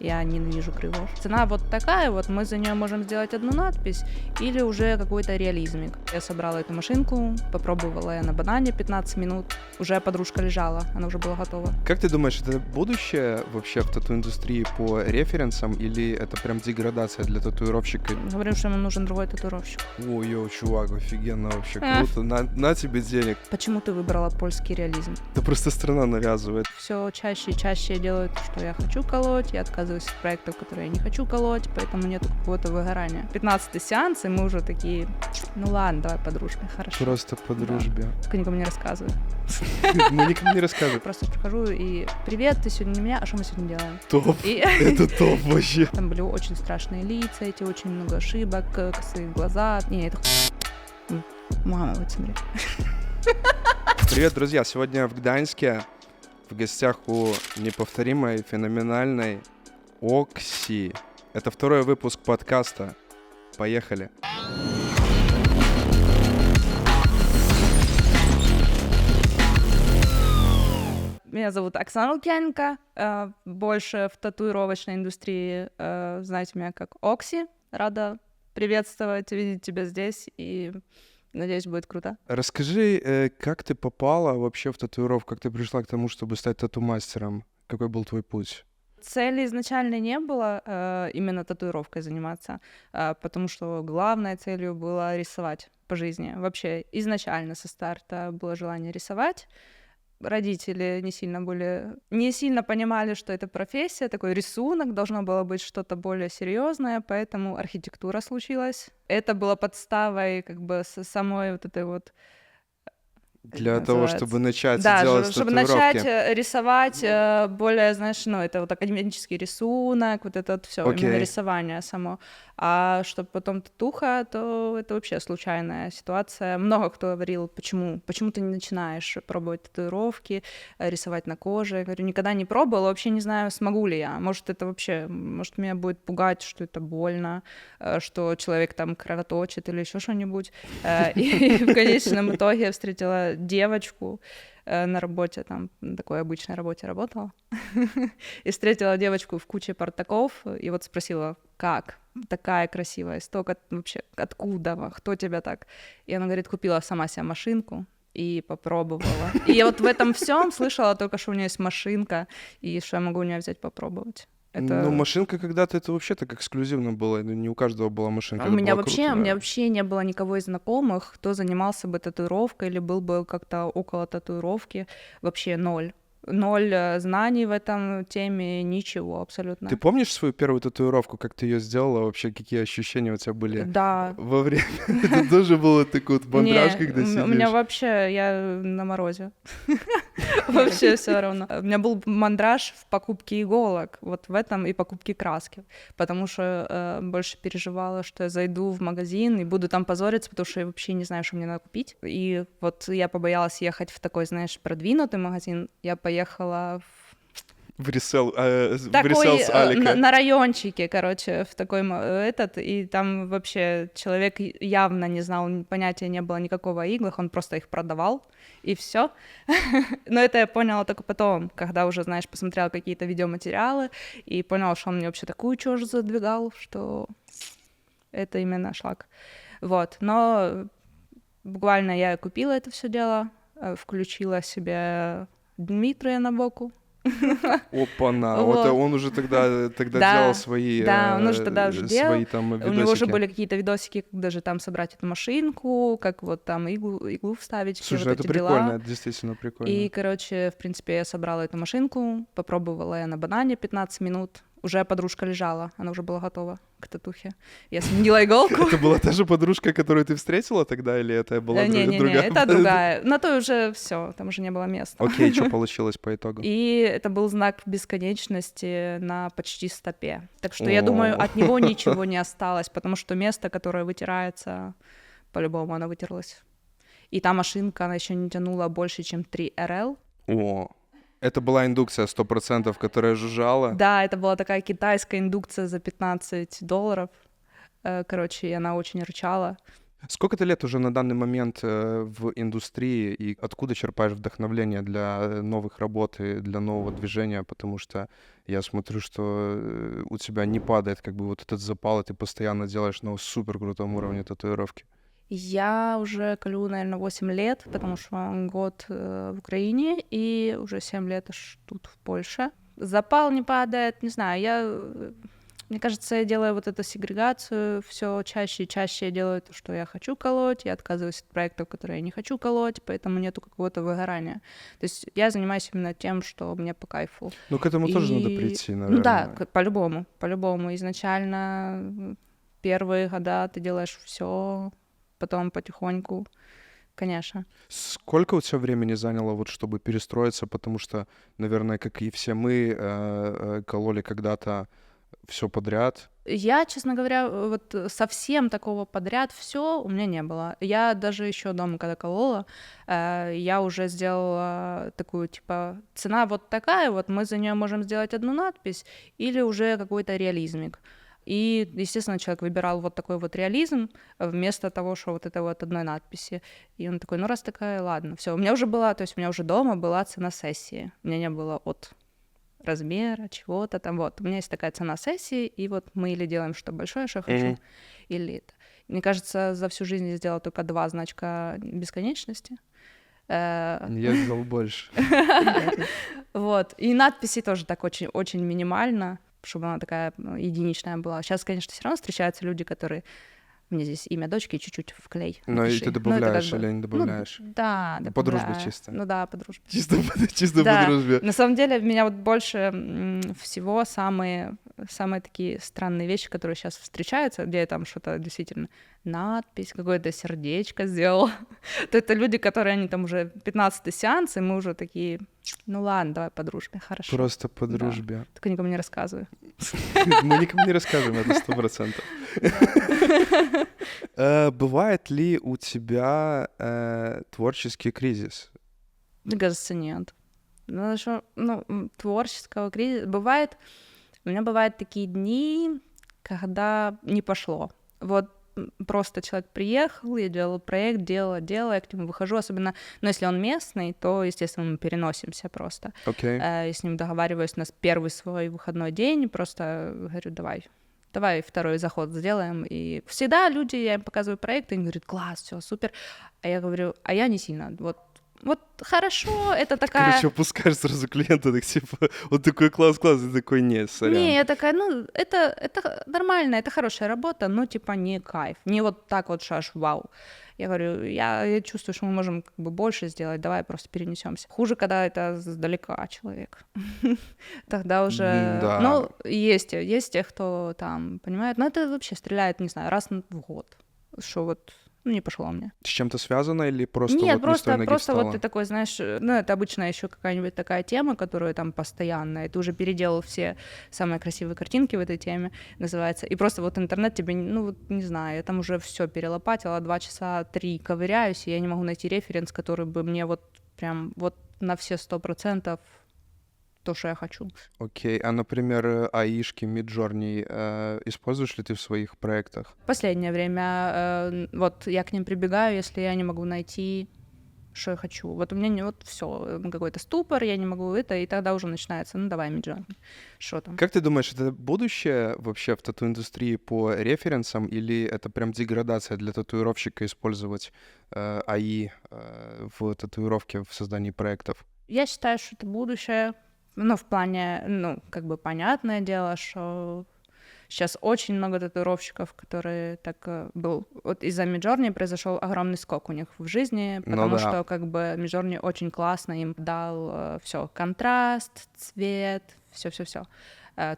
Я ненавижу кривов. Цена вот такая вот, мы за нее можем сделать одну надпись или уже какой-то реализмик. Я собрала эту машинку, попробовала я на банане 15 минут. Уже подружка лежала, она уже была готова. Как ты думаешь, это будущее вообще в тату-индустрии по референсам или это прям деградация для татуировщика? Говорю, что ему нужен другой татуировщик. О, йоу, чувак, офигенно вообще, круто. На тебе денег. Почему ты выбрала польский реализм? Это просто страна навязывает. Все чаще и чаще делают, что я хочу колоть, я отказываюсь от проектов, которые я не хочу колоть, поэтому нету какого-то выгорания. 15-й сеанс, и мы уже такие, ну ладно, давай по дружбе, хорошо. Просто по дружбе. Только никому не рассказываю. Мы никому не рассказываем. Просто прихожу и привет, ты сегодня не меня, а что мы сегодня делаем? Топ. Это топ вообще. Там были очень страшные лица, эти очень много ошибок, косые глаза. Не, это мама, вот смотри. Привет, друзья! Сегодня в Гданьске в гостях у неповторимой, феноменальной Окси. Это второй выпуск подкаста. Поехали! Меня зовут Оксана Лукьяненко, больше в татуировочной индустрии знаете меня как Окси. Рада приветствовать, видеть тебя здесь и надеюсь, будет круто. Расскажи, как ты попала вообще в татуировку, как ты пришла к тому, чтобы стать тату-мастером? Какой был твой путь? Цели изначально не было именно татуировкой заниматься, потому что главной целью было рисовать по жизни. Вообще изначально со старта было желание рисовать. Родители не сильно понимали, что это профессия, такой рисунок, должно было быть что-то более серьезное, поэтому архитектура случилась. Это было подставой как бы самой вот этой вот для того, чтобы начать да, делать чтобы татуировки. начать рисовать более, знаешь, ну, это вот академический рисунок, вот это вот все, именно рисование само. А чтобы потом татуха, то это вообще случайная ситуация. Много кто говорил, почему ты не начинаешь пробовать татуировки, рисовать на коже. Я говорю, никогда не пробовала, вообще не знаю, смогу ли я. Может, меня будет пугать, что это больно, что человек там кровоточит или еще что-нибудь. И в конечном итоге я встретила девочку на работе, там, на такой обычной работе работала, и встретила девочку в куче портаков, и вот спросила, как? Такая красивая, столько вообще, откуда, кто тебя так? И она говорит, купила сама себе машинку и попробовала. И я вот в этом всем слышала только, что у нее есть машинка, и что я могу у нее взять попробовать. Ну, машинка когда-то это вообще так эксклюзивно было, не у каждого была машинка. У меня вообще не было никого из знакомых, кто занимался бы татуировкой или был бы как-то около татуировки, вообще ноль знаний в этом теме, ничего абсолютно. Ты помнишь свою первую татуировку, как ты ее сделала, вообще какие ощущения у тебя были? Да. Во время... Это тоже было такой вот мандраж, когда сидишь? У меня вообще, я на морозе. Вообще все равно. У меня был мандраж в покупке иголок, вот в этом и покупке краски, потому что больше переживала, что я зайду в магазин и буду там позориться, потому что я вообще не знаю, что мне надо купить. И вот я побоялась ехать в такой, знаешь, продвинутый магазин. Я поехала в ресел с Алика. На райончике, короче, в такой и там вообще человек явно не знал, понятия не было никакого о иглах, он просто их продавал, и все. Но это я поняла только потом, когда уже, знаешь, посмотрела какие-то видеоматериалы и поняла, что он мне вообще такую чушь задвигал, что это именно шаг. Вот, но буквально я купила это все дело, включила себе Дмитрия на боку. Опа-на, вот он уже тогда делал свои он уже тогда уже делал. там видосики. У него уже были какие-то видосики, как даже там собрать эту машинку, как вот там иглу вставить. Слушай, вот это прикольно, это действительно прикольно. И, короче, в принципе, я собрала эту машинку, попробовала я на банане 15 минут. Уже подружка лежала, она уже была готова к татухе. Я сменила иголку. Это была та же подружка, которую ты встретила тогда, или это была другая? Не, это другая. На той уже все, там уже не было места. Окей, что получилось по итогу? И это был знак бесконечности на почти стопе. Так что я думаю, от него ничего не осталось, потому что место, которое вытирается, по-любому оно вытерлось. И та машинка, она еще не тянула больше, чем 3 РЛ. О, это была индукция 100%, которая жужжала? Да, это была такая китайская индукция за $15. Короче, и она очень рычала. Сколько ты лет уже на данный момент в индустрии, и откуда черпаешь вдохновление для новых работ и для нового движения? Потому что я смотрю, что у тебя не падает как бы вот этот запал, и ты постоянно делаешь на супер крутом уровне татуировки. Я уже колю, наверное, 8 лет, потому что год в Украине и уже 7 лет аж тут, в Польше. Запал не падает, не знаю, мне кажется, я делаю вот эту сегрегацию, все чаще и чаще я делаю то, что я хочу колоть, я отказываюсь от проектов, которые я не хочу колоть, поэтому нету какого-то выгорания. То есть я занимаюсь именно тем, что мне по кайфу. Ну, к этому тоже надо прийти, Ну да, наверное. по-любому. Изначально первые года ты делаешь все, потом потихоньку, конечно. Сколько у тебя времени заняло, вот, чтобы перестроиться? Потому что, наверное, как и все мы, кололи когда-то все подряд. Я, честно говоря, вот совсем такого подряд все у меня не было. Я даже еще дома, когда колола, я уже сделала такую, типа, цена вот такая, вот мы за нее можем сделать одну надпись или уже какой-то реализмик. И, естественно, человек выбирал вот такой вот реализм вместо того, что вот это вот одной надписи. И он такой, ну раз такая, ладно, все. У меня уже была, то есть у меня уже дома была цена сессии. У меня не было от размера, чего-то там. Вот, у меня есть такая цена сессии, и вот мы или делаем что большое, что я хочу, или это. Мне кажется, за всю жизнь я сделала только 2 значка бесконечности. Я сделал больше. Вот, и надписи тоже так очень минимально, чтобы она такая единичная была. Сейчас, конечно, все равно встречаются люди, которые мне здесь имя дочки чуть-чуть в клей Но и напиши. ты добавляешь как бы, или не добавляешь? Да, По дружбе добавляю. чисто. Ну да, по дружбе. Чисто Да, по дружбе. на самом деле меня вот больше всего самые такие странные вещи, которые сейчас встречаются, где я там что-то действительно надпись, какое-то сердечко сделала. То это люди, которые, они там уже 15-й сеанс, и мы уже такие, ну ладно, давай по дружбе, хорошо. Просто по Да. дружбе. Только никому не рассказываю. Мы никому не рассказываем, это 100%. Бывает ли у тебя творческий кризис? Мне кажется, нет. Ну, что, творческого кризиса бывает. У меня бывают такие дни, когда не пошло. Вот просто человек приехал, я делала проект, делала, я к нему выхожу, особенно, если он местный, то, естественно, мы переносимся просто. Окей. Я с ним договариваюсь на первый свой выходной день, просто говорю, давай второй заход сделаем. И всегда люди, я им показываю проект, и они говорят, класс, все супер. А я говорю, а я не сильно. Вот хорошо, это такая... Короче, опускаешь сразу клиента, так типа, он такой класс, и такой, нет, сорян. Не, я такая, это нормально, это хорошая работа, но типа не кайф, не вот так вот, что аж вау. Я говорю, я чувствую, что мы можем как бы больше сделать, давай просто перенесемся. Хуже, когда это сдалека человек. Тогда уже... Да. Ну, есть те, кто там, понимает, но это вообще стреляет, не знаю, раз в год, что вот... не пошло мне. С чем-то связано или просто Нет, вот не с той ноги просто встала? вот ты такой, знаешь, это обычно еще какая-нибудь такая тема, которая там постоянная, и ты уже переделал все самые красивые картинки в этой теме, называется, и просто вот интернет тебе, не знаю, я там уже все перелопатила, 2 часа 3 ковыряюсь, и я не могу найти референс, который бы мне вот прям вот на все 100% то, что я хочу. Окей, а, например, АИшки, Midjourney используешь ли ты в своих проектах? В последнее время вот я к ним прибегаю, если я не могу найти, что я хочу. Вот у меня не вот все, какой-то ступор, я не могу это, и тогда уже начинается, давай, Midjourney, что там. Как ты думаешь, это будущее вообще в тату-индустрии по референсам, или это прям деградация для татуировщика использовать АИ в татуировке, в создании проектов? Я считаю, что это будущее. В плане, как бы понятное дело, что сейчас очень много татуировщиков, которые так был... Вот из-за Midjourney произошел огромный скок у них в жизни, потому что как бы Midjourney очень классно им дал все, контраст, цвет, все.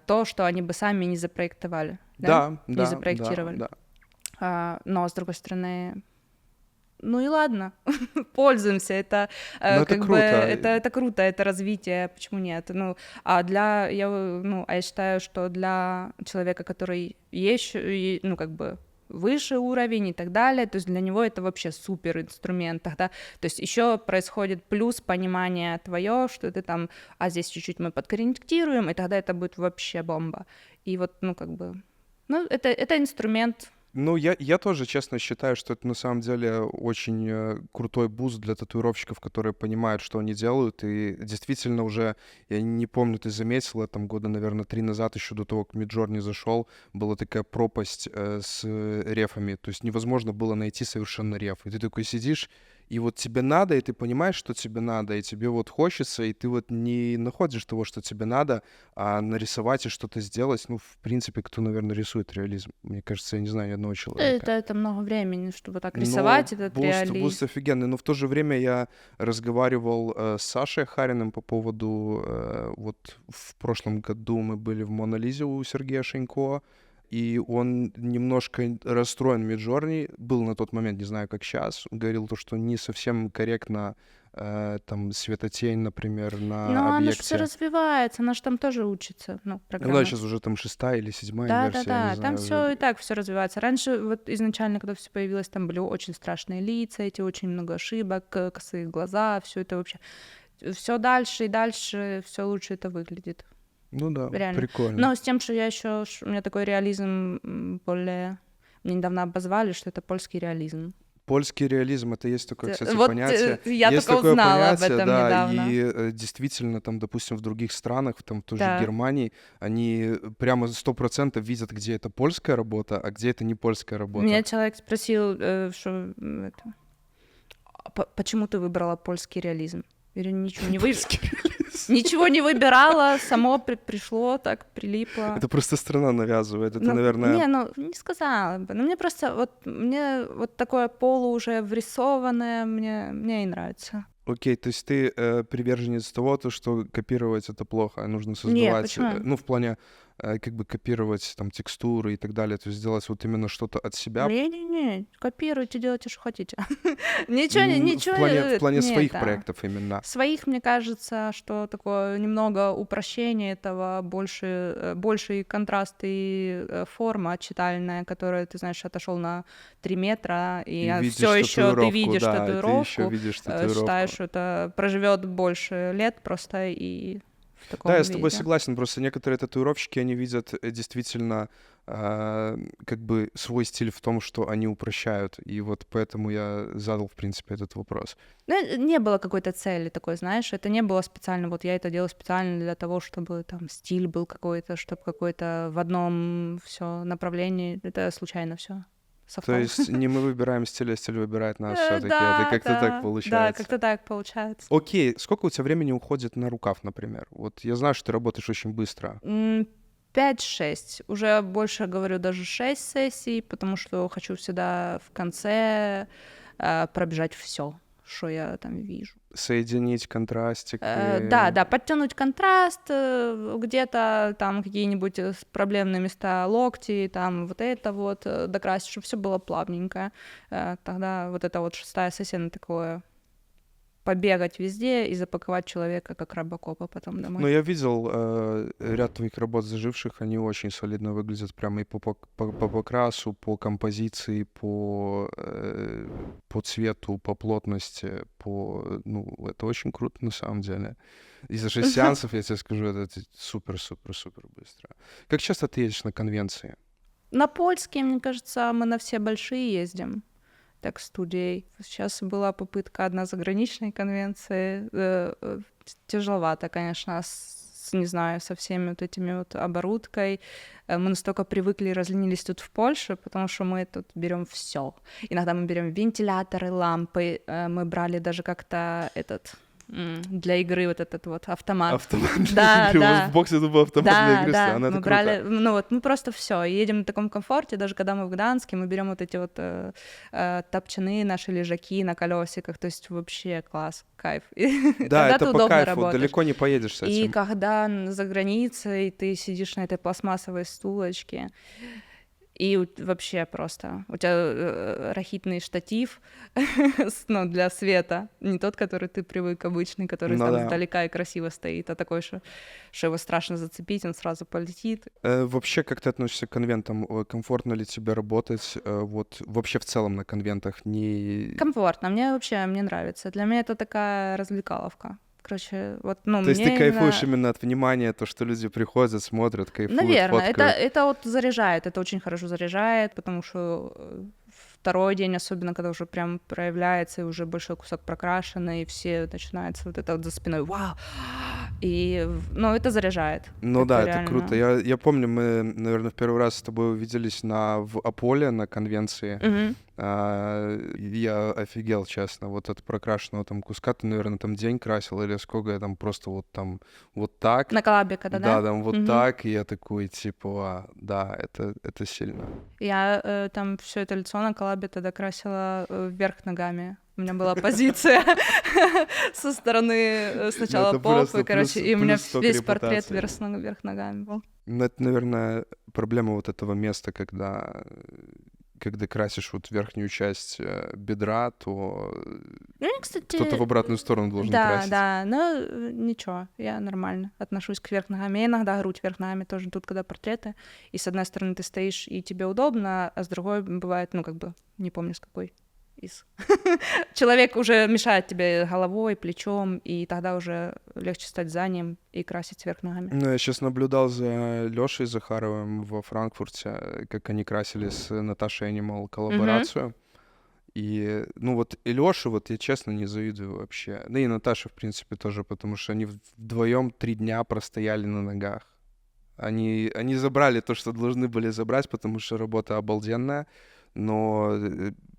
То, что они бы сами не запроектовали. Да, не запроектировали. Да. Но, с другой стороны... Ну и ладно, пользуемся, это как круто. бы это круто, это развитие, почему нет? Я считаю, что для человека, который есть, как бы выше уровень и так далее, то есть для него это вообще супер инструмент тогда, то есть еще происходит плюс понимание твое, что ты там, здесь чуть-чуть мы подкорректируем, и тогда это будет вообще бомба. И вот, это инструмент Ну, я тоже, честно, считаю, что это на самом деле очень крутой буст для татуировщиков, которые понимают, что они делают. И действительно уже, я не помню, ты заметила, там года, наверное, 3 назад, еще до того, как Midjourney зашел, была такая пропасть с рефами. То есть невозможно было найти совершенно реф. И ты такой сидишь, и вот тебе надо, и ты понимаешь, что тебе надо, и тебе вот хочется, и ты вот не находишь того, что тебе надо, а нарисовать и что-то сделать, ну, в принципе, кто, наверное, рисует реализм? Мне кажется, я не знаю ни одного человека. Это много времени, чтобы так Но рисовать этот буст реализм. офигенный. Но в то же время я разговаривал с Сашей Хариным по поводу... вот в прошлом году мы были в Мона Лизе у Сергея Шенько, и он немножко расстроен Midjourney, был на тот момент, не знаю, как сейчас, говорил то, что не совсем корректно там светотень, например, на Но оно же все объекте. развивается, оно же там тоже учится, ну, Ну да, программа. сейчас уже там 6-я или 7-я Да, версия, я не там знаю уже. все и так все развивается. Раньше, вот изначально, когда все появилось, там были очень страшные лица, эти очень много ошибок, косые глаза, все это вообще. Все дальше и дальше, все лучше это выглядит. Ну да, Реально. прикольно. Но с тем, что я еще, у меня такой реализм более... Мне недавно обозвали, что это польский реализм. Польский реализм — это есть такое, кстати, Вот понятие. я Есть только такое узнала об понятие, этом да, недавно. и действительно, там, допустим, в других странах, там, в той же Да. Германии, они прямо 100% видят, где это польская работа, а где это не польская работа. Меня человек спросил, что это, почему ты выбрала польский реализм? Я говорю, ничего не выбирала, само пришло, так прилипло. Это просто страна навязывает. Это, Ну, наверное... не сказала бы. Ну, мне просто, мне вот такое полу уже врисованное, мне и нравится. Окей, то есть ты приверженец того, то, что копировать это плохо, а нужно Нет, создавать, почему? ну, в плане как бы копировать там текстуры и так далее, то есть сделать вот именно что-то от себя. Не, копируйте, делайте, что хотите. В Ничего, плане нет, своих да. проектов именно. Своих, мне кажется, что такое немного упрощение этого, больший контраст и форма читальная, которая, ты знаешь, отошел на 3 метра, И и видишь все еще ты татуировку, видишь да, и ты еще татуировку, видишь считаешь, татуировку. что это проживет больше лет просто и в таком Да, я с тобой виде. согласен, просто некоторые татуировщики, они видят действительно как бы свой стиль в том, что они упрощают, и вот поэтому я задал, в принципе, этот вопрос. Ну, не было какой-то цели такой, знаешь, это не было специально, вот я это делаю специально для того, чтобы там стиль был какой-то, чтобы какой-то в одном все направлении, это случайно все То совпало. есть не мы выбираем стиль, а стиль выбирает нас все-таки. Это Да, как-то так да, получается. как-то так получается. Окей, сколько у тебя времени уходит на рукав, например? Вот я знаю, что ты работаешь очень быстро. 5-6. Уже больше говорю даже 6 сессий, потому что хочу всегда в конце пробежать все, что я там вижу. Соединить контрастик. Да, подтянуть контраст, где-то там какие-нибудь проблемные места локти, там вот это вот докрасить, чтобы все было плавненько. Тогда вот эта вот 6-я сессия на такое побегать везде и запаковать человека как робокопа потом домой. Ну, я видел ряд твоих работ заживших, они очень солидно выглядят прямо и по покрасу, по композиции, по цвету, по плотности, ну, это очень круто на самом деле. И за 6 сеансов, я тебе скажу, это супер-супер-супер быстро. Как часто ты едешь на конвенции? На польские, мне кажется, мы на все большие ездим. Так, студией. Сейчас была попытка одна заграничной конвенции. Тяжеловато, конечно, не знаю, со всеми вот этими вот оборудкой. Мы настолько привыкли и разленились тут в Польше, потому что мы тут берем все. Иногда мы берем вентиляторы, лампы. Мы брали даже как-то для игры вот этот вот автомат. Автомат для Да, игры. У да. вас в боксе это был автомат для игры. Да, Она это мы круто. брали, ну вот, мы просто все, едем на таком комфорте, даже когда мы в Гданьске, мы берем вот эти вот топчаны, наши лежаки на колесиках, то есть вообще класс, кайф. Да, Когда это ты по удобно кайфу, работаешь. далеко не поедешь с И этим. когда за границей ты сидишь на этой пластмассовой стулочке, и вообще просто у тебя рахитный штатив ну, для света, не тот, который ты привык, обычный, который Ну там да. издалека и красиво стоит, а такой, что его страшно зацепить, он сразу полетит. Вообще, как ты относишься к конвентам? Комфортно ли тебе работать? Вот вообще в целом на конвентах не... Комфортно, мне нравится. Для меня это такая развлекаловка. короче, вот, ну, То есть мне ты кайфуешь именно от внимания, то, что люди приходят, смотрят, кайфуют, наверное, фоткают. это вот заряжает, это очень хорошо заряжает, потому что второй день, особенно когда уже прям проявляется, и уже большой кусок прокрашенный, и все начинается вот это вот за спиной «Вау!» И, ну, это заряжает. Ну да, это реально... круто. Я помню, мы, наверное, в первый раз с тобой увиделись в Аполле на конвенции. Я офигел, честно, вот от прокрашенного там куска. Ты, наверное, там день красил или сколько я там просто вот там вот так. На коллабе когда, да? Да, там вот так, и я такой, типа, да, это сильно. Я там все это лицо на коллабе тогда красила вверх ногами. У меня была позиция со стороны сначала попы, короче, и у меня весь портрет вверх ногами был. Ну, это, наверное, проблема вот этого места, когда красишь вот верхнюю часть бедра, то кстати, кто-то в обратную сторону должен красить. Да, но ничего, я нормально отношусь к вверх ногами. Я иногда грудь вверх ногами тоже тут, когда портреты, и с одной стороны ты стоишь, и тебе удобно, а с другой бывает, ну, как бы, не помню, с какой из. Человек уже мешает тебе головой, плечом, и тогда уже легче стать за ним и красить вверх ногами. Ну, я сейчас наблюдал за Лёшей Захаровым во Франкфурте, как они красили с Наташей Анимал коллаборацию. И, ну, вот и Лёше, вот я честно не завидую вообще. Да и Наташе, в принципе, тоже, потому что они вдвоем 3 дня простояли на ногах. Они забрали то, что должны были забрать, потому что работа обалденная, но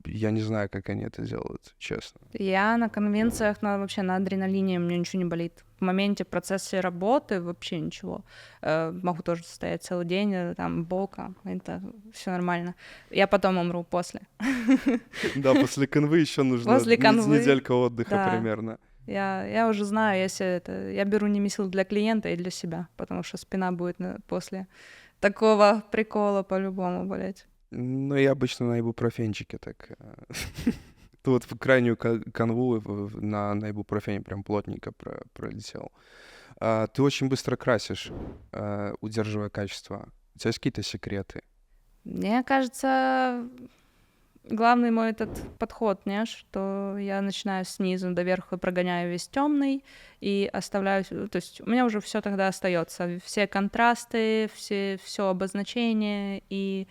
я не знаю, как они это делают, честно. Я на конвенциях вообще на адреналине, мне ничего не болит. В моменте, в процессе работы вообще ничего. Могу тоже стоять целый день, там, боком, это все нормально. Я потом умру после. Да, после конвы еще нужно неделька отдыха примерно. Я уже знаю, я беру немесил для клиента и для себя, потому что спина будет после такого прикола по-любому болеть. Ну, я обычно на ибупрофенчике так. Вот в крайнюю канву на ибупрофене прям плотненько пролетел. Ты очень быстро красишь, удерживая качество. У тебя есть какие-то секреты? Мне кажется, главный мой этот подход, что я начинаю снизу до верху, прогоняю весь темный и оставляю, то есть у меня уже все тогда остается, все контрасты, все обозначение и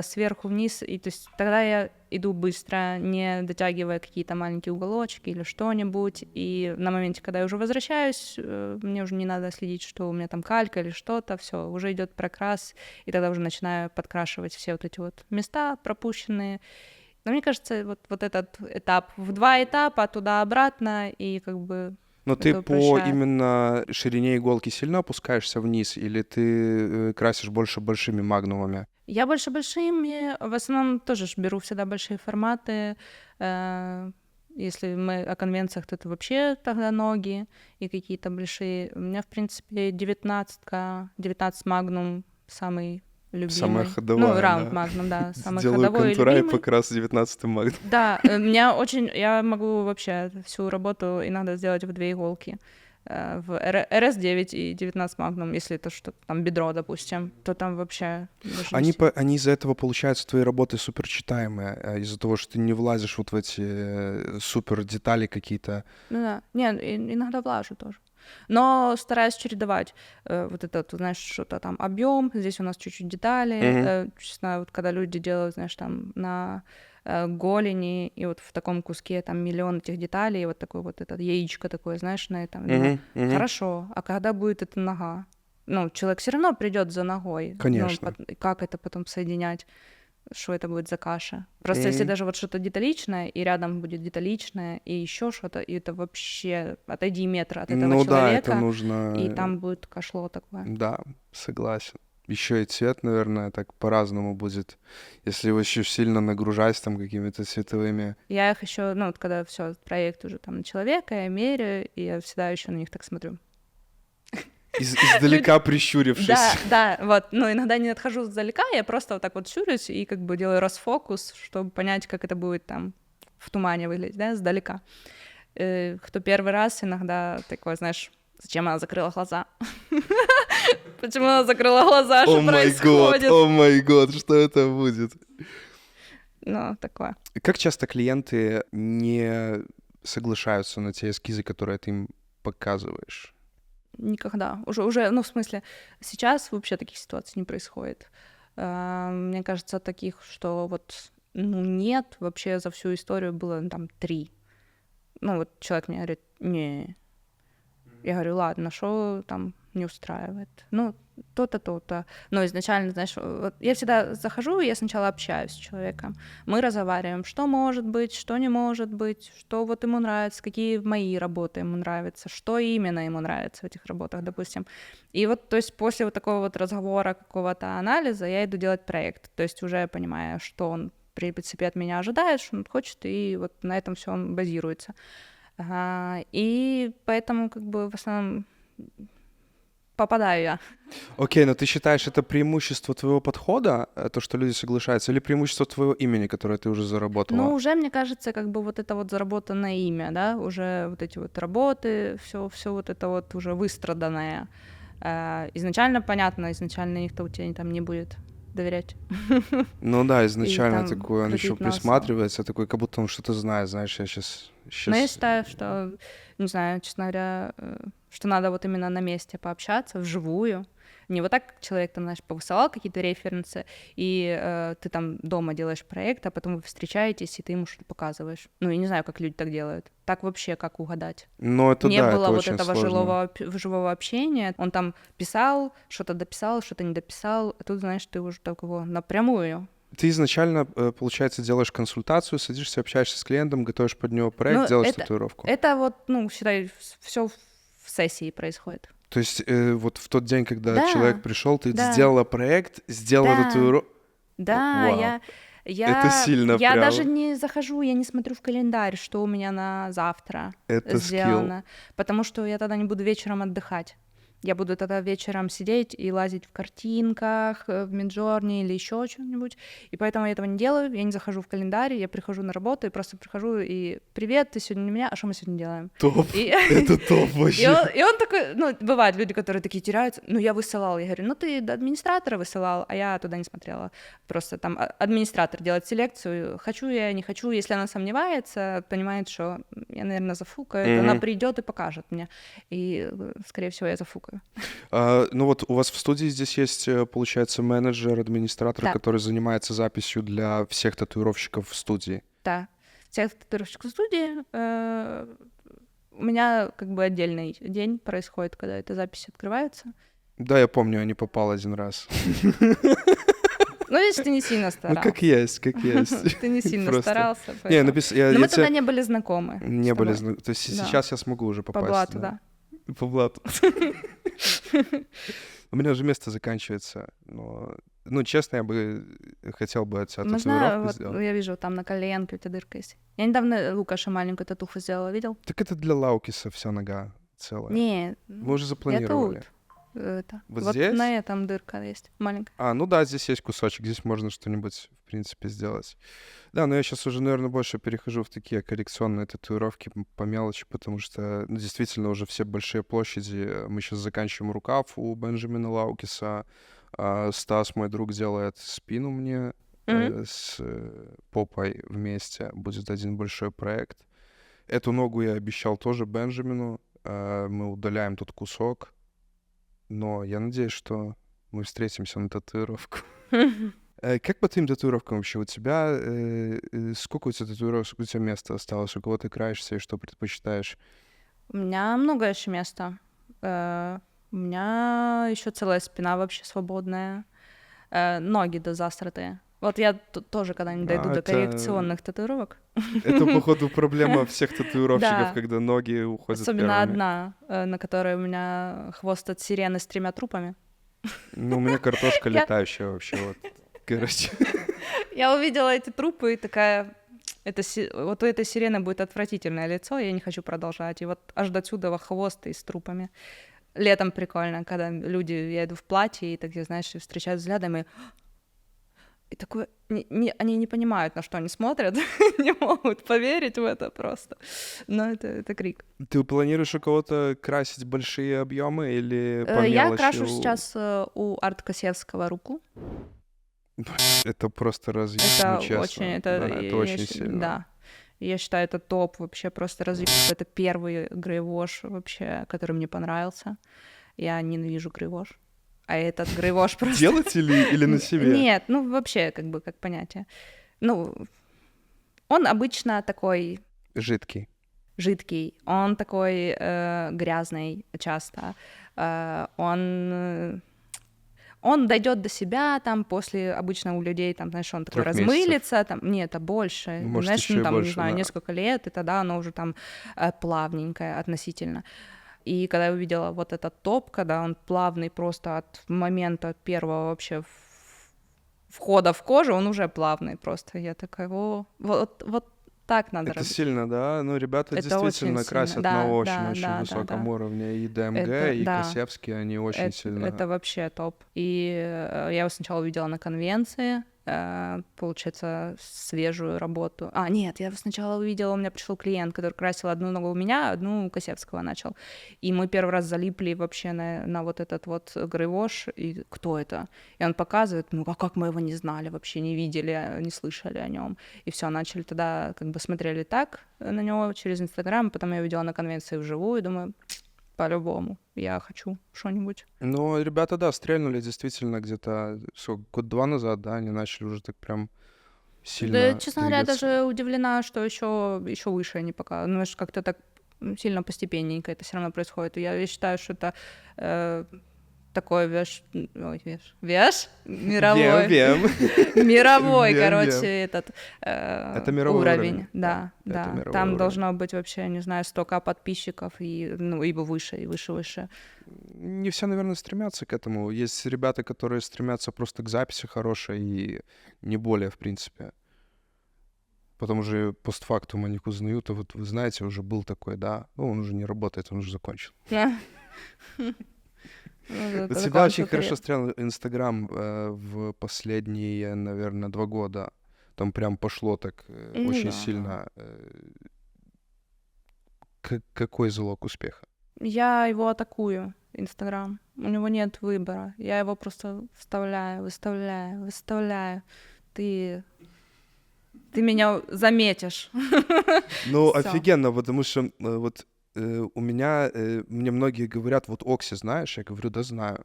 сверху вниз, и то есть тогда я иду быстро, не дотягивая какие-то маленькие уголочки или что-нибудь, и на моменте, когда я уже возвращаюсь, мне уже не надо следить, что у меня там калька или что-то, все, уже идет прокрас, и тогда уже начинаю подкрашивать все вот эти вот места пропущенные. Но мне кажется, вот этот этап в 2 этапа туда-обратно, и как бы... Но ты по именно ширине иголки сильно опускаешься вниз, или ты красишь больше большими магнумами? Я больше большими, в основном тоже беру всегда большие форматы. Если мы о конвенциях, то это вообще тогда ноги и какие-то большие. У меня, в принципе, 19 магнум самый любимый. Самая ходовая, ну, раунд магнум, да, самый Сделаю ходовой и контура и любимый. покрас 19 магнум. Да, я могу вообще всю работу иногда сделать в 2 иголки. В RS9 и 19 магнум, если это что-то там бедро, допустим, то там вообще... Они из-за этого, получается, твои работы суперчитаемые, из-за того, что ты не влазишь вот в эти супер детали какие-то. Ну да, нет, иногда влажу тоже. Но стараюсь чередовать вот это, знаешь, что-то там объем, здесь у нас чуть-чуть детали. Честно, вот когда люди делают, знаешь, там на голени, и вот в таком куске там миллион этих деталей, и вот такое вот это яичко такое, знаешь, на этом. Хорошо, а когда будет эта нога? Ну, человек все равно придет за ногой. Конечно. Ну, как это потом соединять? Что это будет за каша? Просто если даже вот что-то деталичное, и рядом будет деталичное, и еще что-то, и это вообще отойди метр от этого человека, да, это нужно... и там будет кашло такое. Да, согласен. Еще и цвет, наверное, так по-разному будет, если его еще сильно нагружать там какими-то цветовыми. Я их еще, ну вот когда все проект уже там на человека, я меряю, и я всегда еще на них так смотрю. Издалека прищурившись. Да, вот, но иногда не отхожу издалека, я просто вот так вот щурюсь и как бы делаю расфокус, чтобы понять, как это будет там в тумане выглядеть, да, издалека. Кто первый раз, иногда такой, знаешь, зачем она закрыла глаза? Почему она закрыла глаза? Что происходит? О май год, что это будет? Ну, такое. Как часто клиенты не соглашаются на те эскизы, которые ты им показываешь? Никогда. Уже, ну, в смысле, сейчас вообще таких ситуаций не происходит. Мне кажется, таких, что вот, ну, нет, вообще за всю историю было, ну, там, 3. Ну, вот человек мне говорит, не. Я говорю, ладно, что там не устраивает? Ну, то-то, то-то. Но изначально, знаешь, вот я всегда захожу, и я сначала общаюсь с человеком. Мы разговариваем, что может быть, что не может быть, что вот ему нравится, какие мои работы ему нравятся, что именно ему нравится в этих работах, допустим. И вот, то есть после вот такого вот разговора, какого-то анализа я иду делать проект. То есть уже понимая, что он, в принципе, от меня ожидает, что он хочет, и вот на этом все он базируется. И поэтому как бы в основном попадаю я. Окей, но ты считаешь, это преимущество твоего подхода, то, что люди соглашаются, или преимущество твоего имени, которое ты уже заработала? Ну, уже, мне кажется, как бы вот это вот заработанное имя, да, уже вот эти вот работы, все вот это вот уже выстраданное. Изначально понятно, изначально никто у тебя там не будет доверять. Ну да, И изначально там такой, он еще крутить носом. присматривается, такой, как будто он что-то знает, знаешь, я сейчас... Но я считаю, что, не знаю, честно говоря, что надо вот именно на месте пообщаться, вживую. Не вот так человек там, знаешь, повысылал какие-то референсы, и ты там дома делаешь проект, а потом вы встречаетесь, и ты ему что-то показываешь. Ну, я не знаю, как люди так делают. Так вообще, как угадать? Ну, это Не да, было это вот очень этого сложно. живого общения. Он там писал, что-то дописал, что-то не дописал. А тут, знаешь, ты уже так его напрямую. Ты изначально, получается, делаешь консультацию, садишься, общаешься с клиентом, готовишь под него проект, Ну, делаешь татуировку. это вот, ну, считай, все в сессии происходит. То есть вот в тот день, когда человек Да, пришел, ты да, сделала проект, сделала да, татуировку. да, Вау, это сильно я даже прям. не захожу, я не смотрю в календарь, что у меня на завтра Это скилл. сделано, потому что я тогда не буду вечером отдыхать. Я буду тогда вечером сидеть и лазить в картинках, в Midjourney или еще что-нибудь. И поэтому я этого не делаю, я не захожу в календарь, я прихожу на работу и просто прихожу и «Привет, ты сегодня не меня, а что мы сегодня делаем?» Топ. Это топ вообще. И он такой, ну, бывают люди, которые такие теряются, ну, я высылал, я говорю, ну, ты до администратора высылал, а я туда не смотрела. Просто там администратор делает селекцию, хочу я, не хочу, если она сомневается, понимает, что я, наверное, зафукаю, она придет и покажет мне, и, скорее всего, я зафукаю. Ну вот у вас в студии здесь есть, получается, менеджер, администратор, Да. который занимается записью для всех татуировщиков в студии. Да, всех татуировщиков в студии. У меня как бы отдельный день происходит, когда эта запись открывается. Да, я помню, я не попал один раз. Ну, видишь, ты не сильно Ну, старался. как есть, как есть. Ты не сильно Просто. старался. Не, Но мы тогда не были знакомы. Не с были тобой. знакомы. То есть Да. сейчас я смогу уже По попасть. блату, да. По блату. У меня уже место заканчивается, но... Ну, честно, я бы хотел бы от тебя Ну, знаю, татуировку вот сделать. я вижу, там на коленке у тебя дырка есть. Я недавно Лукаша маленькую татуху сделала, видел? Так это для Лаукиса вся нога целая. Не, Мы уже я запланировали. тут. Это. Вот Вот здесь? на этом дырка есть, маленькая. Ну да, здесь есть кусочек, здесь можно что-нибудь, в принципе, сделать. Да, но я сейчас уже, наверное, больше перехожу в такие коррекционные татуировки по мелочи, потому что, ну, действительно, уже все большие площади. Мы сейчас заканчиваем рукав у Бенджамина Лаукиса. Стас, мой друг, делает спину мне с попой вместе. Будет один большой проект. Эту ногу я обещал тоже Бенджамину. Мы удаляем тут кусок. Но я надеюсь, что мы встретимся на татуировку. Как по твоим татуировкам вообще? У тебя сколько у тебя татуировок, сколько у тебя места осталось, у кого ты краешься и что предпочитаешь? У меня много еще места. У меня еще целая спина вообще свободная. Ноги дозастратые. Вот я тоже когда-нибудь дойду до коррекционных татуировок. Это, походу, проблема всех татуировщиков, Да. когда ноги уходят Особенно первыми. одна, на которой у меня хвост от сирены с 3 трупами. Ну, у меня картошка летающая вообще, вот. Короче. Я увидела эти трупы и такая... Вот у этой сирены будет отвратительное лицо, я не хочу продолжать. И вот аж до отсюда хвост и с трупами. Летом прикольно, когда люди, я иду в платье, и так, знаешь, встречают взглядами, и такое... они не понимают, на что они смотрят, не могут поверить в это просто. Но это крик. Ты планируешь у кого-то красить большие объемы или по мелочи? Я крашу сейчас у Арт Косевского руку. Это просто разъем, Это ну, честно. очень... Да, это очень сильно. Да. Я считаю, это топ вообще, просто разъеб. Это первый грейвош вообще, который мне понравился. Я ненавижу грейвош. А этот грейвош просто... Делать или на себе? Нет, ну вообще как бы как понятие. Ну, он обычно такой... Жидкий. Он такой грязный часто. Он дойдет до себя, там, после, обычно у людей, там, знаешь, он такой 3 месяцев. размылится, там, нет, это больше, Ну, может, знаешь, ещё ну, и там, больше, не знаю, да. несколько лет, и тогда оно уже там плавненькое относительно. И когда я увидела вот этот топ, когда он плавный просто от момента первого вообще входа в кожу, он уже плавный просто, я такая, вот так надо Это работать. сильно, да? Ну, ребята Это действительно очень красят сильно. на Да, очень да, высоком да. уровне. И ДМГ, Это, и да. Косевский, они очень сильно... Это вообще топ. И я его сначала увидела на конвенции, получается, свежую работу. Нет, я его сначала увидела, у меня пришел клиент, который красил одну ногу у меня, одну у Косевского начал. И мы первый раз залипли вообще на вот этот вот грейвош, и кто это? И он показывает, ну а как мы его не знали, вообще не видели, не слышали о нем. И все, начали тогда, как бы смотрели так на него через Инстаграм, потом я увидела на конвенции вживую, и думаю, по-любому, я хочу что-нибудь. Ну, ребята, да, стрельнули действительно где-то год-два назад, да, они начали уже так прям сильно Да, честно говоря, двигаться. даже удивлена, что еще выше они пока. Ну, знаешь, как-то так сильно постепенненько это все равно происходит. И я считаю, что это такой веш мировой. Мировой, короче, этот Это мировой уровень. Да. Это мировой Там уровень. должно быть вообще, не знаю, 100К подписчиков, и выше, и выше. Не все, наверное, стремятся к этому. Есть ребята, которые стремятся просто к записи хорошей и не более, в принципе. Потом уже постфактум они их узнают, а вот вы знаете, уже был такой, да, ну, он уже не работает, он уже закончил. У тебя очень хорошо стрелял Инстаграм в последние, наверное, 2 года. Там прям пошло так очень сильно. Какой залог успеха? Я его атакую, Инстаграм. У него нет выбора. Я его просто выставляю. Ты меня заметишь. Ну, Всё. офигенно, потому что вот у меня, мне многие говорят, вот Окси знаешь? Я говорю, да, знаю.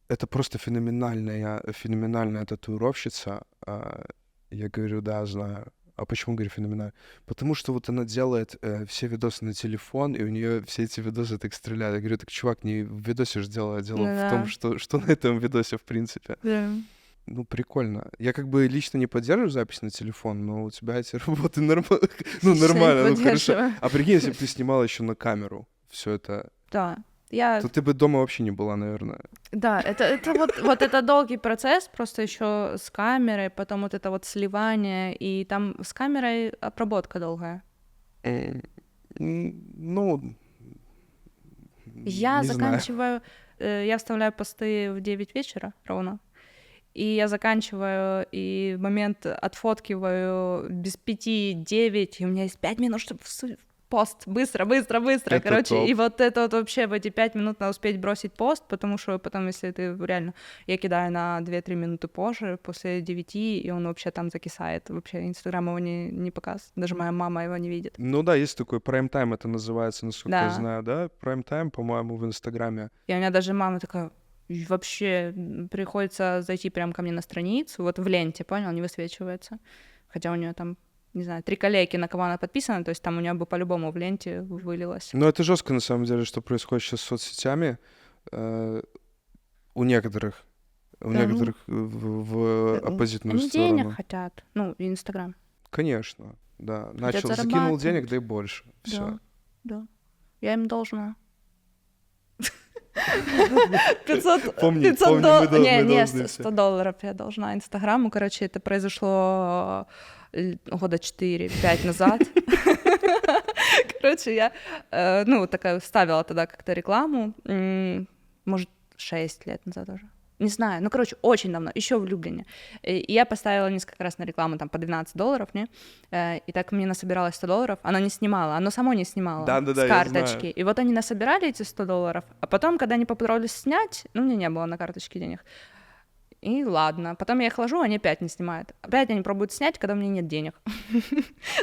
Это просто феноменальная татуировщица. Я говорю, да, знаю. А почему, говорю, феноменально? Потому что вот она делает все видосы на телефон, и у нее все эти видосы так стреляют. Я говорю, так, чувак, не в видосе же дело, а дело в том, что на этом видосе, в принципе. Ну, прикольно. Я как бы лично не поддерживаю запись на телефон, но у тебя эти работы нормально. Ну, нормально, ну, хорошо. А прикинь, если бы ты снимала еще на камеру все это, Да. то ты бы дома вообще не была, наверное. Да, это вот это долгий процесс, просто еще с камерой, потом вот это вот сливание, и там с камерой обработка долгая. Ну, Я не заканчиваю, я вставляю посты в 9 вечера ровно, и я заканчиваю, и в момент отфоткиваю без 5-9, и у меня есть 5 минут, чтобы пост, быстро, Это короче, топ. и вот это вот вообще в эти 5 минут надо успеть бросить пост, потому что потом, если ты реально, я кидаю на 2-3 минуты позже, после 9, и он вообще там закисает, вообще Инстаграм его не показывает, даже моя мама его не видит. Ну да, есть такой прайм-тайм, это называется, насколько я Да. знаю, да? Прайм-тайм, по-моему, в Инстаграме. И у меня даже мама такая, вообще приходится зайти прямо ко мне на страницу, вот в ленте, понял, не высвечивается, хотя у нее там, не знаю, 3 коллеги, на кого она подписана, то есть там у нее бы по-любому в ленте вылилось. Ну, это жестко, на самом деле, что происходит сейчас с соцсетями. У некоторых в оппозитную Они сторону. денег хотят, ну, Инстаграм. Конечно, да. Хотят Начал, закинул зарабатывать. денег, да и больше. Все. Да. Я им должна. 500 Помни, мы долларов. Не, должны все. $100 я должна Инстаграму. Короче, это произошло года 4-5 назад. Короче, я, такая ставила тогда как-то рекламу, может, 6 лет назад уже. Не знаю, очень давно, еще в Люблине. И я поставила несколько раз на рекламу там по $12, не? И так мне насобиралось $100, оно не снимало, оно само не снимало Да-да-да, с я карточки. знаю. И вот они насобирали эти $100, а потом, когда они попытались снять, у меня не было на карточке денег, И ладно. Потом я их ложу, они опять не снимают. Опять они пробуют снять, когда у меня нет денег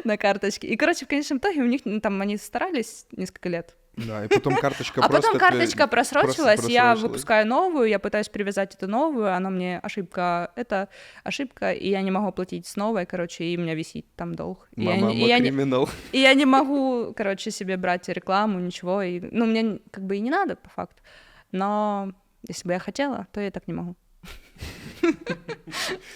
на карточке. И, короче, в конечном итоге у них там они старались несколько лет. Да, и потом карточка А просто... потом карточка просрочилась, я просрочилась. выпускаю новую, я пытаюсь привязать эту новую, она мне ошибка, и я не могу оплатить с новой, короче, и у меня висит там долг. Мама криминал. И я не могу, короче, себе брать рекламу, ничего, ну, мне как бы и не надо, по факту. Но если бы я хотела, то я так не могу.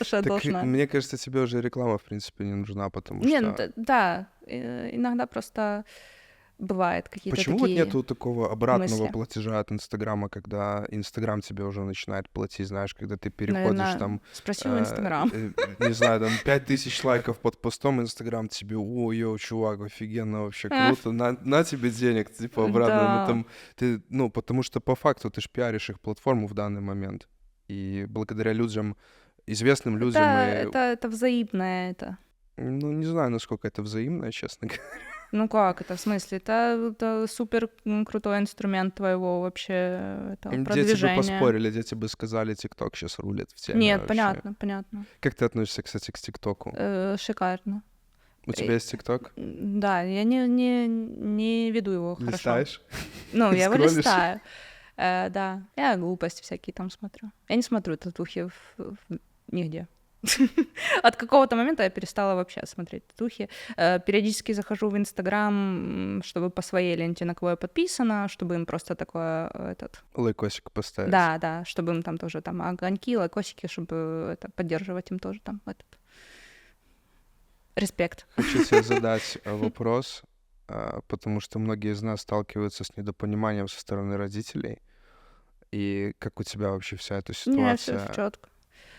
Что я должна. Мне кажется, тебе уже реклама, в принципе, не нужна, потому что... Не, да, иногда просто бывает какие-то Почему такие вот нету такого обратного мысли? платежа от Инстаграма, когда Инстаграм тебе уже начинает платить, знаешь, когда ты переходишь Наверное, там... спроси у Инстаграм. Не знаю, там 5000 лайков под постом, Инстаграм тебе, йоу, чувак, офигенно, вообще круто, на тебе денег, типа, обратно. Да. Там, ты, потому что по факту ты ж пиаришь их платформу в данный момент. И благодаря людям, известным людям... Это взаимное, это. Ну, не знаю, насколько это взаимно, честно говоря. Ну как это, в смысле? Это супер крутой инструмент твоего вообще продвижения. Дети бы поспорили, дети бы сказали, ТикТок сейчас рулит в теме. Нет, вообще. понятно. Как ты относишься, кстати, к ТикТоку? Шикарно. У тебя есть ТикТок? Да, я не веду его хорошо. Листаешь? Ну, я его Скроллишь? листаю. Да, я глупости всякие там смотрю. Я не смотрю татухи нигде. От какого-то момента я перестала вообще смотреть татухи. Периодически захожу в Инстаграм, чтобы по своей ленте, на кого я подписана, чтобы им просто такое... Лайкосик поставить. Да, чтобы им там тоже там огоньки, лайкосики, чтобы поддерживать им тоже там респект. Хочу тебе задать вопрос, потому что многие из нас сталкиваются с недопониманием со стороны родителей. И как у тебя вообще вся эта ситуация? Нет, всё чётко.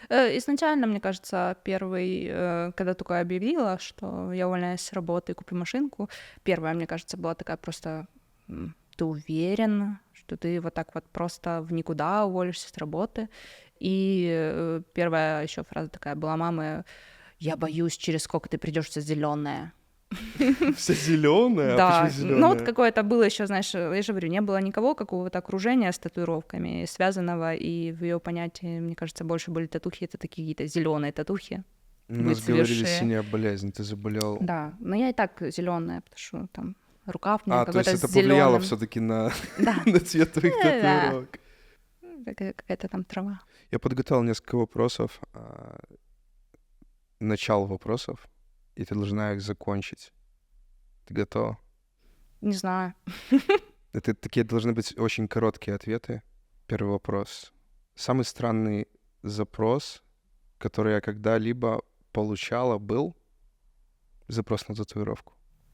Изначально, мне кажется, когда только объявила, что я увольняюсь с работы и куплю машинку, первая, мне кажется, была такая просто: ты уверен, что ты вот так вот просто в никуда уволишься с работы? И первая еще фраза такая была мамы: я боюсь, через сколько ты придешь вся зеленая. Вся зеленая? Да, А почему зеленая? ну вот какое-то было еще, знаешь, я же говорю, не было никого какого-то окружения с татуировками связанного, и в ее понятии, мне кажется, больше были татухи, это такие какие-то зеленые татухи. У нас говорили синяя болезнь, ты заболел. Да, но я и так зеленая, потому что там рукав у меня то какой-то есть это зелёным. повлияло все-таки на цвет твоих татуировок. Какая-то там трава. Я подготовил несколько вопросов, начало вопросов, и ты должна их закончить. Ты готова? Не знаю. Это такие должны быть очень короткие ответы. Первый вопрос. Самый странный запрос, который я когда-либо получала, был запрос на татуировку.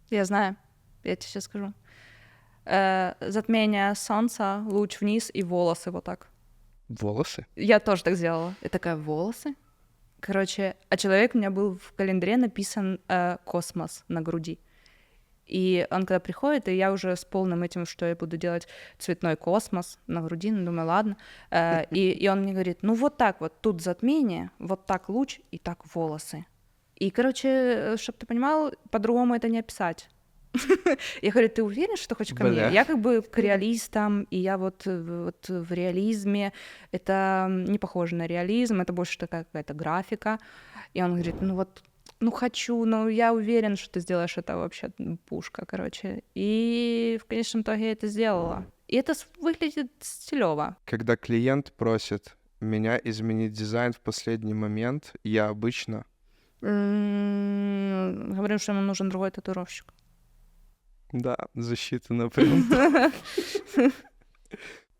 Я знаю, я тебе сейчас скажу. Затмение солнца, луч вниз и волосы вот так. Волосы? Я тоже так сделала. Я такая: волосы? Короче, а человек у меня был в календаре написан «Космос» на груди. И он когда приходит, и я уже с полным этим, что я буду делать цветной космос на груди, ну, думаю, ладно. И он мне говорит: ну вот так вот, тут затмение, вот так луч и так волосы. И, короче, чтобы ты понимал, по-другому это не описать. Я говорю: ты уверен, что хочешь ко мне? Я как бы к реалистам, и я вот в реализме, это не похоже на реализм, это больше такая какая-то графика. И он говорит: ну вот, ну хочу, но я уверен, что ты сделаешь это вообще пушка, короче. И в конечном итоге я это сделала. И это выглядит стилёво. Когда клиент просит меня изменить дизайн в последний момент, я обычно... Говорю, что ему нужен другой татуировщик. Да, засчитано прям.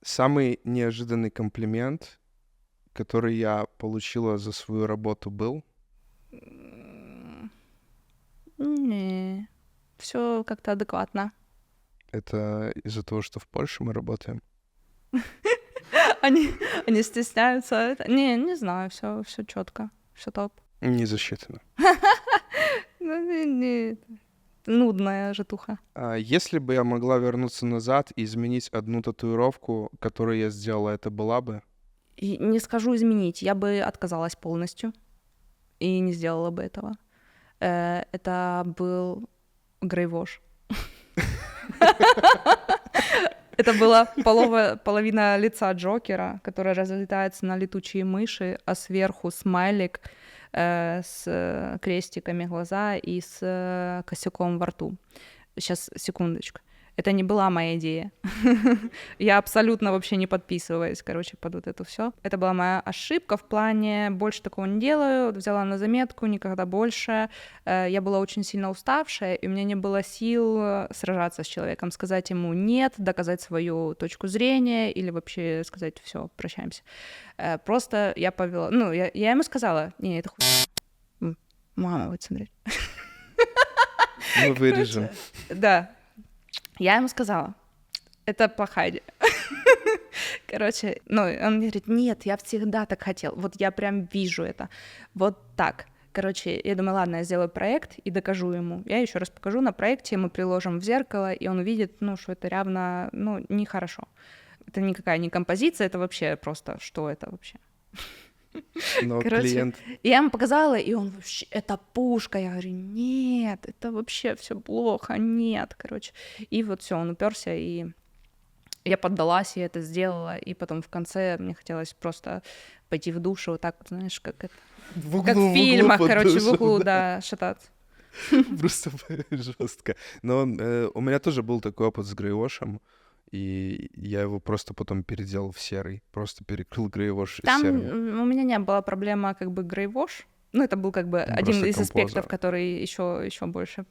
Самый неожиданный комплимент, который я получила за свою работу, был? Не, все как-то адекватно. Это из-за того, что в Польше мы работаем? Они стесняются. Не знаю, все четко, все топ. Не засчитано. Нудная житуха. Если бы я могла вернуться назад и изменить одну татуировку, которую я сделала, это была бы? И не скажу изменить, я бы отказалась полностью и не сделала бы этого. Это был грейвош. Это была половина лица Джокера, которая разлетается на летучие мыши, а сверху смайлик с крестиками глаза и с косяком во рту. Сейчас, секундочку. Это не была моя идея. Я абсолютно вообще не подписываюсь, короче, под вот это все. Это была моя ошибка в плане «больше такого не делаю», взяла на заметку «никогда больше». Я была очень сильно уставшая, и у меня не было сил сражаться с человеком, сказать ему «нет», доказать свою точку зрения или вообще сказать «все, прощаемся». Просто я повела... Ну, я ему сказала «не, это хуй». Мама, вот смотри. Мы вырежем. Да. Я ему сказала, это плохая идея. Короче, ну, он мне говорит, нет, я всегда так хотел, вот я прям вижу это, вот так. Короче, я думаю, ладно, я сделаю проект и докажу ему. Я еще раз покажу на проекте, мы приложим в зеркало, и он увидит, ну, что это явно, ну, нехорошо. Это никакая не композиция, это вообще просто, что это вообще? Но короче, клиент... я ему показала, и он вообще, это пушка. Я говорю, нет, это вообще все плохо, нет, короче. И вот все, он уперся, и я поддалась, и это сделала. И потом в конце мне хотелось просто пойти в душ, вот так вот, знаешь, как это... Как в фильмах, короче, в углу, да, шататься. Просто жестко. Но у меня тоже был такой опыт с грейвошем, и я его просто потом переделал в серый. Просто перекрыл грейвош Там серым. у меня не была проблема как бы грейвош. Ну, это был как бы один из аспектов, который еще больше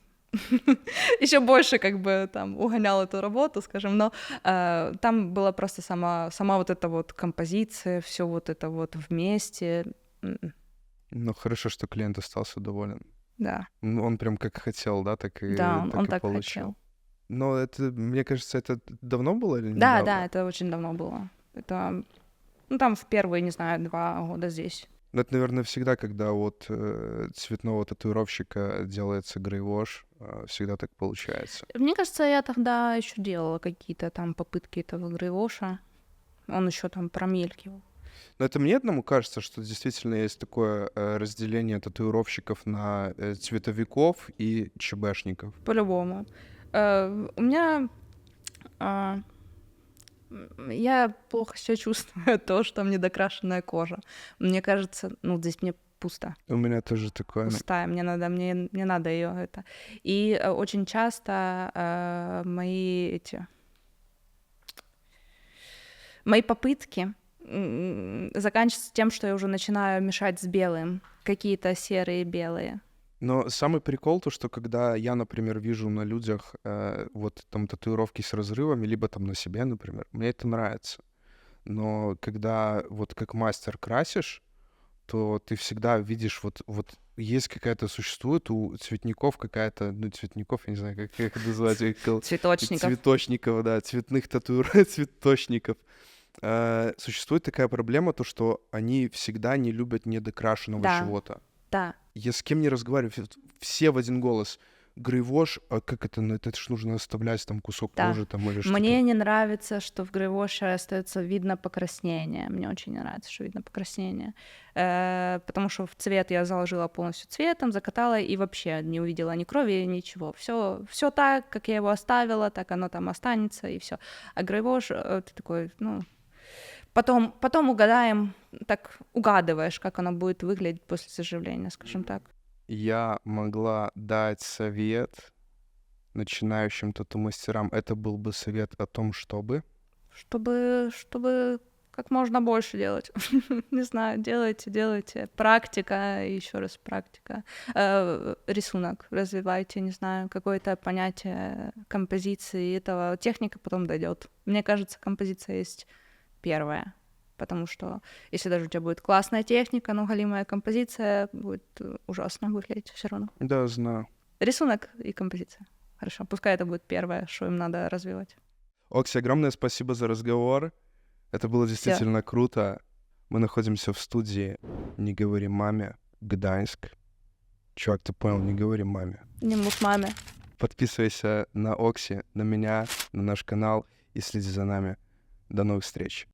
еще больше как бы там угонял эту работу, скажем, но там была просто сама вот эта вот композиция, все вот это вот вместе. Ну, хорошо, что клиент остался доволен. Да. Он прям как хотел, да, так и Да, он и так получил. хотел. Но это, мне кажется, это давно было или недавно? Да, это очень давно было. Это, ну, там в первые, не знаю, 2 года здесь. Ну, это, наверное, всегда, когда от цветного татуировщика делается грейвош, всегда так получается. Мне кажется, я тогда еще делала какие-то там попытки этого грейвоша. Он еще там промелькивал. Но это мне одному кажется, что действительно есть такое разделение татуировщиков на цветовиков и ЧБшников. По-любому. У меня... Я плохо себя чувствую от того, что мне докрашенная кожа. Мне кажется, ну, здесь мне пусто. У меня тоже такое. Пустая, мне надо ее это. И очень часто мои попытки заканчиваются тем, что я уже начинаю мешать с белым. Какие-то серые белые. Но самый прикол то, что когда я, например, вижу на людях вот там татуировки с разрывами, либо там на себе, например, мне это нравится. Но когда вот как мастер красишь, то ты всегда видишь, вот есть какая-то, существует у цветников какая-то, ну, цветников, я не знаю, как это называть. Цветочников. Цветочников, да, цветных татуировок, цветочников. Существует такая проблема, то, что они всегда не любят недокрашенного чего-то. Да. Я с кем не разговариваю, все в один голос. Грейвош, а как это? Ну, это ж нужно оставлять там кусок кожи там или что-то. Мне не нравится, что в грейвоше остается видно покраснение. Мне очень не нравится, что видно покраснение. Потому что в цвет я заложила полностью цветом, закатала и вообще не увидела ни крови, ничего. Все так, как я его оставила, так оно там останется, и все. А грейвош, ты такой, ну... Потом угадаем, так угадываешь, как оно будет выглядеть после заживления, скажем так. Я могла дать совет начинающим тату-мастерам. Это был бы совет о том, чтобы... Чтобы как можно больше делать. Не знаю, делайте. Практика, еще раз практика. Рисунок развивайте, не знаю, какое-то понятие композиции этого. Техника потом дойдет. Мне кажется, композиция есть первая. Потому что если даже у тебя будет классная техника, но галимая композиция, будет ужасно выглядеть все равно. Да, знаю. Рисунок и композиция. Хорошо, пускай это будет первое, что им надо развивать. Окси, огромное спасибо за разговор. Это было действительно круто. Мы находимся в студии «Не говори маме», Гданьск. Чувак, ты понял, не говори маме. Не муж маме. Подписывайся на Окси, на меня, на наш канал и следи за нами. До новых встреч.